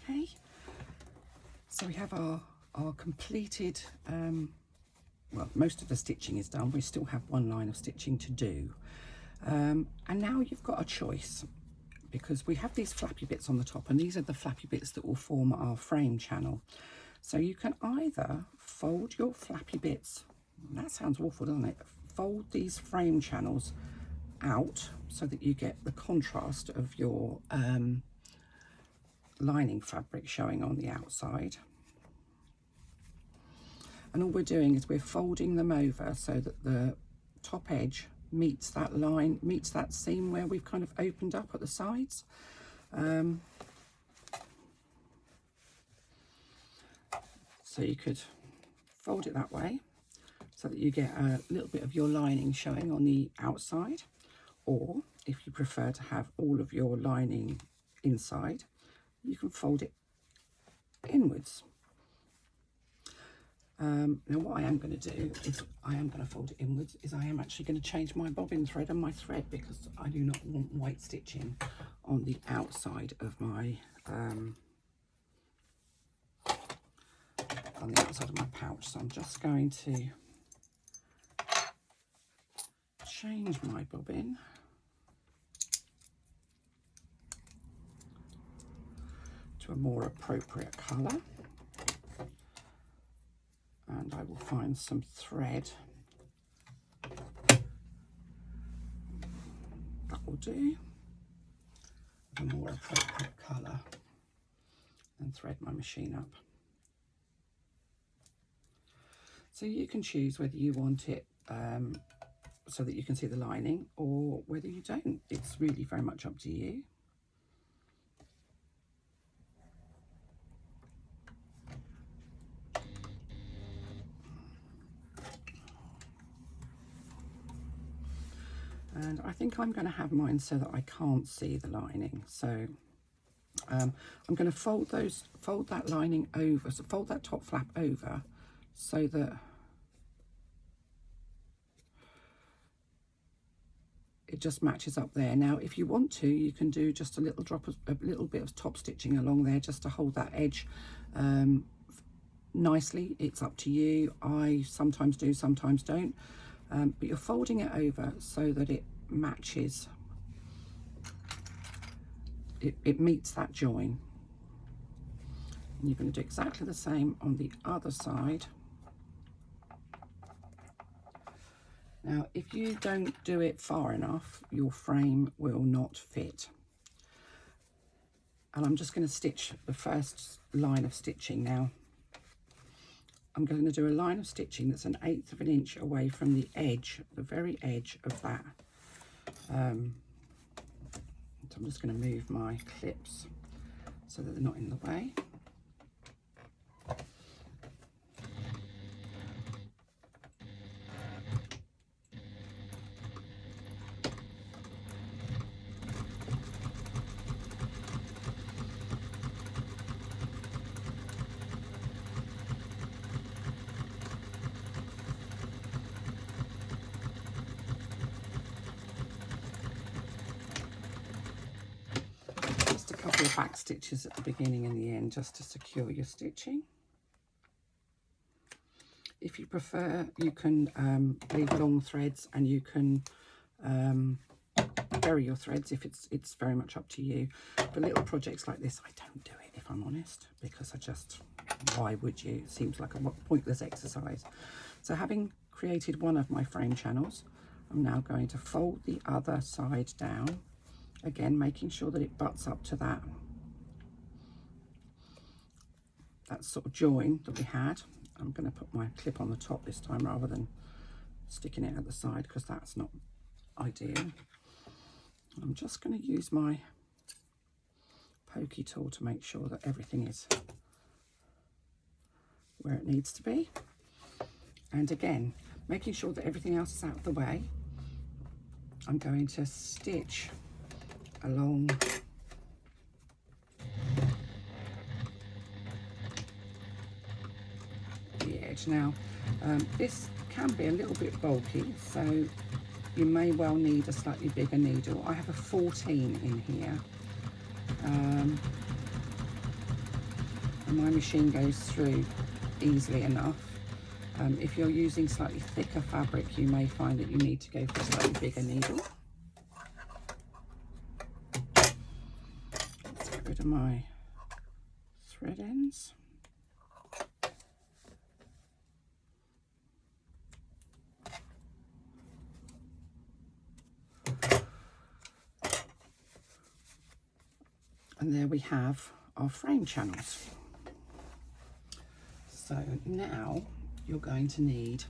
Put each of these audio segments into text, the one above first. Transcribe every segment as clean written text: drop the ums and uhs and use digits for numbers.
Okay, so we have our completed, well, most of the stitching is done. We still have one line of stitching to do. And now you've got a choice, because we have these flappy bits on the top, and these are the flappy bits that will form our frame channel. So you can either fold your flappy bits, that sounds awful, doesn't it? Fold these frame channels out so that you get the contrast of your lining fabric showing on the outside. And all we're doing is we're folding them over so that the top edge meets that line, meets that seam where we've kind of opened up at the sides. So you could fold it that way so that you get a little bit of your lining showing on the outside, or if you prefer to have all of your lining inside, you can fold it inwards. Now what I am going to do is I am going to fold it inwards, is I am actually going to change my bobbin thread and my thread, because I do not want white stitching on the outside of my pouch. So I'm just going to change my bobbin to a more appropriate colour, and I will find some thread that will do, a more appropriate colour, and thread my machine up. So you can choose whether you want it so that you can see the lining, or whether you don't. It's really very much up to you. And I think I'm going to have mine so that I can't see the lining. So I'm going to fold that lining over, so fold that top flap over so that it just matches up there. Now, if you want to, you can do just a little bit of top stitching along there just to hold that edge nicely. It's up to you. I sometimes do, sometimes don't. But you're folding it over so that it matches, it meets that join. And you're going to do exactly the same on the other side. Now, if you don't do it far enough, your frame will not fit. And I'm just going to stitch the first line of stitching now. I'm going to do a line of stitching that's 1/8 of an inch away from the edge, the very edge of that. So I'm just going to move my clips so that they're not in the way. Couple of back stitches at the beginning and the end just to secure your stitching. If you prefer, you can leave long threads, and you can bury your threads if it's very much up to you. For little projects like this, I don't do it, if I'm honest, because why would you? It seems like a pointless exercise. So having created one of my frame channels, I'm now going to fold the other side down. Again, making sure that it butts up to that sort of join that we had. I'm going to put my clip on the top this time rather than sticking it at the side, because that's not ideal. I'm just going to use my pokey tool to make sure that everything is where it needs to be. And again, making sure that everything else is out of the way, I'm going to stitch along the edge. Now, this can be a little bit bulky, so you may well need a slightly bigger needle. I have a 14 in here. and my machine goes through easily enough. If you're using slightly thicker fabric, you may find that you need to go for a slightly bigger needle. Let's get rid of my thread ends. And there we have our frame channels. So now you're going to need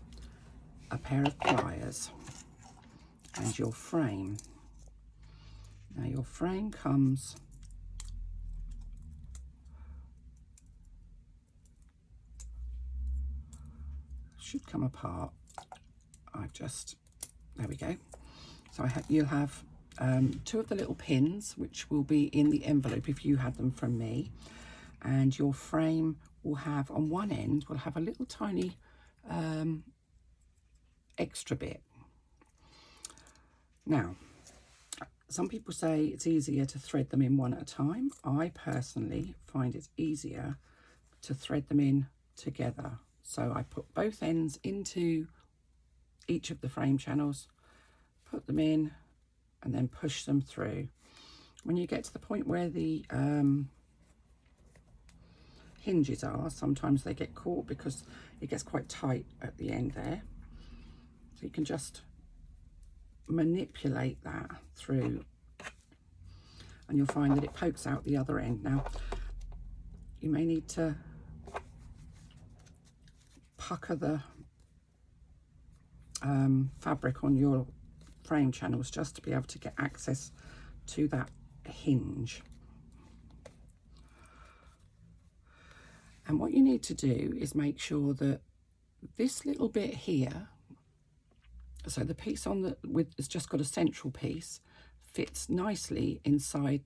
a pair of pliers and your frame. Now your frame comes should come apart. There we go. So you'll have two of the little pins which will be in the envelope if you had them from me, and your frame will have on one end will have a little tiny extra bit. Now some people say it's easier to thread them in one at a time. I personally find it's easier to thread them in together. So I put both ends into each of the frame channels, put them in, and then push them through. When you get to the point where the hinges are, sometimes they get caught because it gets quite tight at the end there. So you can just manipulate that through and you'll find that it pokes out the other end. Now you may need to pucker the fabric on your frame channels just to be able to get access to that hinge. And what you need to do is make sure that this little bit here, so the piece on the it's just got a central piece, fits nicely inside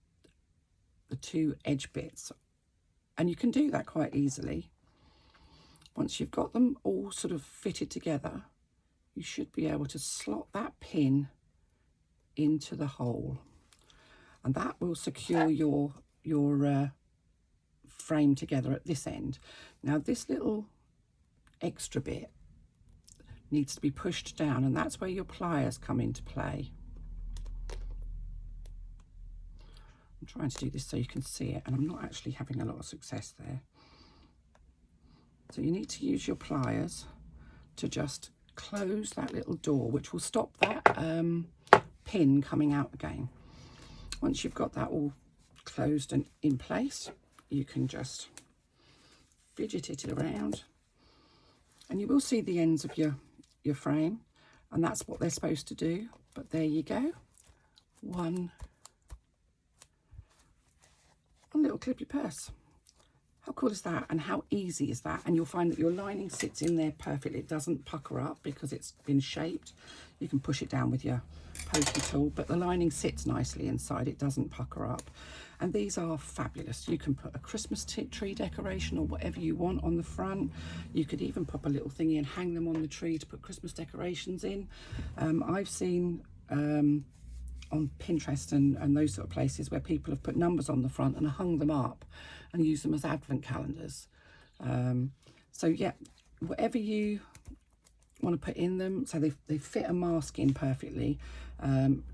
the two edge bits, and you can do that quite easily. Once you've got them all sort of fitted together, you should be able to slot that pin into the hole, and that will secure your frame together at this end. Now this little extra bit needs to be pushed down, and that's where your pliers come into play. I'm trying to do this so you can see it, and I'm not actually having a lot of success there. So you need to use your pliers to just close that little door, which will stop that pin coming out again. Once you've got that all closed and in place, you can just fidget it around, and you will see the ends of your frame, and that's what they're supposed to do. But there you go, one little clippy purse. How cool is that, and how easy is that? And you'll find that your lining sits in there perfectly. It doesn't pucker up because it's been shaped. You can push it down with your pokey tool, but the lining sits nicely inside. It doesn't pucker up. And these are fabulous. You can put a Christmas tree decoration or whatever you want on the front. You could even pop a little thingy and hang them on the tree to put Christmas decorations in. I've seen on Pinterest and those sort of places where people have put numbers on the front and hung them up and use them as advent calendars. So yeah, whatever you want to put in them, so they fit a mask in perfectly.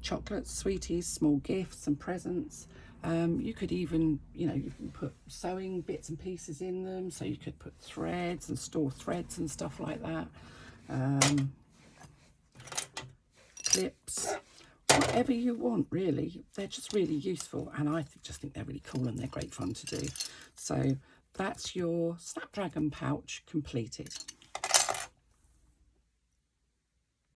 Chocolates, sweeties, small gifts and presents. You could even, you can put sewing bits and pieces in them, so you could put threads and store threads and stuff like that. Clips, whatever you want really. They're just really useful, and I just think they're really cool and they're great fun to do. So that's your Snapdragon pouch completed.